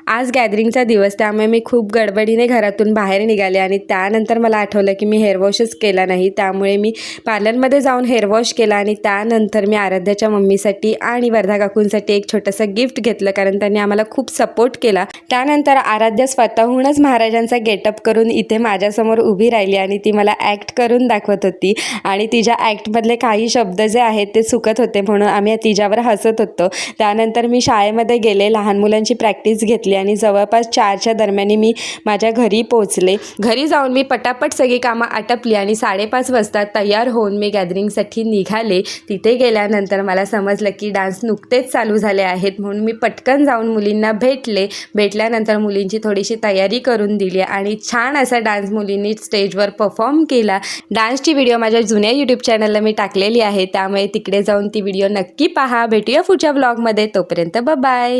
आज गॅदरिंगचा दिवस, त्यामुळे मी खूप गडबडीने घरातून बाहेर निघाले आणि त्यानंतर मला आठवलं की मी हेअर वॉशच केला नाही. त्यामुळे मी पार्लरमध्ये जाऊन हेअर वॉश केला आणि त्यानंतर मी आराध्याच्या मम्मीसाठी आणि वर्धा काकूंसाठी एक छोटंसं गिफ्ट घेतलं, कारण त्यांनी आम्हाला खूप सपोर्ट केला. त्यानंतर आराध्या स्वतःहूनच महाराजांचा गेटअप करून इथे माझ्यासमोर उभी राहिली आणि ती मला ॲक्ट करून दाखवत होती आणि तिच्या ॲक्टमधले काही शब्द जे आहेत ते चुकत होते, म्हणून आम्ही तिच्यावर हसत होतो. त्यानंतर मी शाळेमध्ये गेले, लहान मुलांची प्रॅक्टिस घेतली आणि जवळपास 4च्या दरम्यान मी माझ्या घरी पोहोचले. घरी जाऊन मी पटापट सगळी कामं आटपली आणि 5:30 वाजता तयार होऊन मी गॅदरिंगसाठी निघाले. तिथे गेल्यानंतर मला समजलं की डान्स नुकतेच चालू झाले आहेत, म्हणून मी पटकन जाऊन मुलींना भेटल्यानंतर मुलींची थोडीशी तयारी करून दिली आणि छान असा डान्स मुलींनी स्टेजवर परफॉर्म केला. डान्सची व्हिडिओ माझ्या जुन्या यूट्यूब चॅनलला मी टाकलेली आहे, त्यामुळे तिकडे जाऊन ती व्हिडिओ नक्की पहा. भेटूया पुढच्या व्लॉगमध्ये, तोपर्यंत बाय.